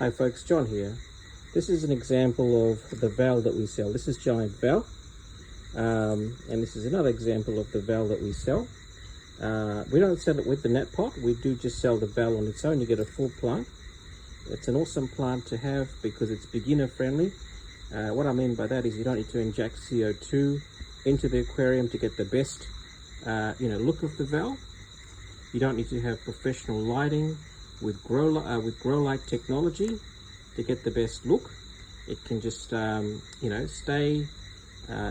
Hi folks, John here. This is an example of the valve that we sell. This is Giant Valve, and this is another example of the valve that we sell. We don't sell it with the net pot, we do just sell the valve on its own. You get a full plant. It's an awesome plant to have because it's beginner friendly. What I mean by that is you don't need to inject CO2 into the aquarium to get the best look of the valve. You don't need to have professional lighting with grow light technology to get the best look. It can just stay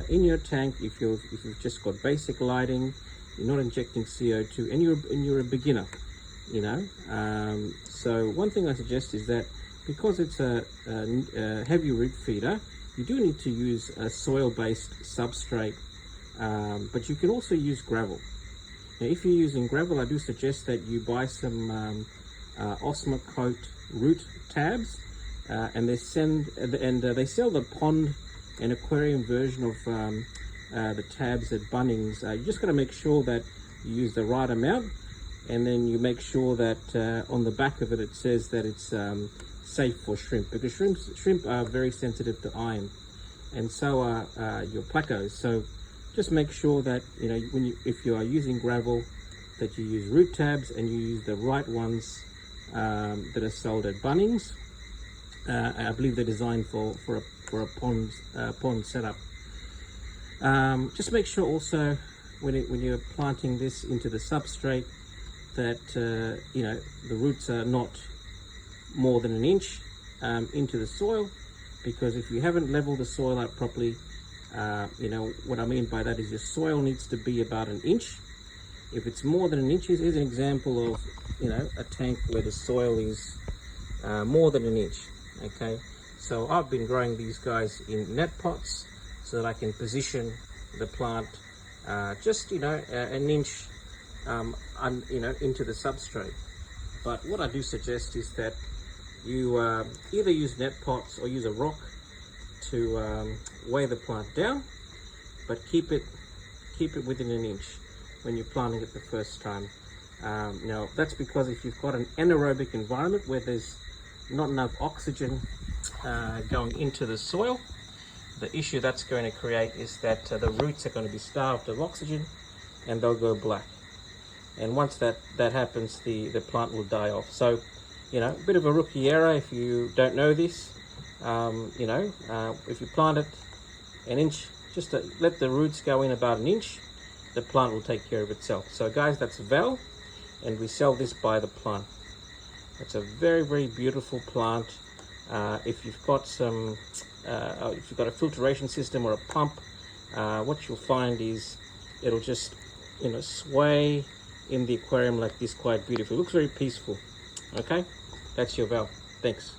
in your tank if you've just got basic lighting. You're not injecting CO2, and you're a beginner. So one thing I suggest is that because it's a heavy root feeder, you do need to use a soil-based substrate, but you can also use gravel. Now, if you're using gravel, I do suggest that you buy some Osmocote root tabs, and they sell the pond and aquarium version of the tabs at Bunnings. You just got to make sure that you use the right amount, and then you make sure that on the back of it says that it's safe for shrimp, because shrimp are very sensitive to iron, and so are your placos. So just make sure that if you are using gravel, that you use root tabs and you use the right ones that are sold at Bunnings. I believe they're designed for a pond setup. Just make sure also when you're planting this into the substrate that the roots are not more than an inch into the soil, because if you haven't leveled the soil out properly, what I mean by that is your soil needs to be about an inch. If it's more than an inch, here's an example of a tank where the soil is more than an inch. Okay, so I've been growing these guys in net pots so that I can position the plant just an inch into the substrate. But what I do suggest is that you either use net pots or use a rock to weigh the plant down, but keep it within an inch when you're planting it the first time. Now that's because if you've got an anaerobic environment where there's not enough oxygen going into the soil, the issue that's going to create is that the roots are going to be starved of oxygen and they'll go black. And once that happens, the plant will die off. So, a bit of a rookie error if you don't know this. If you plant it an inch, just to let the roots go in about an inch, the plant will take care of itself. So guys, that's Val, and we sell this by the plant. It's a very, very beautiful plant. If you've got a filtration system or a pump, what you'll find is it'll just sway in the aquarium like this quite beautifully. It looks very peaceful. Okay, that's your Val. Thanks.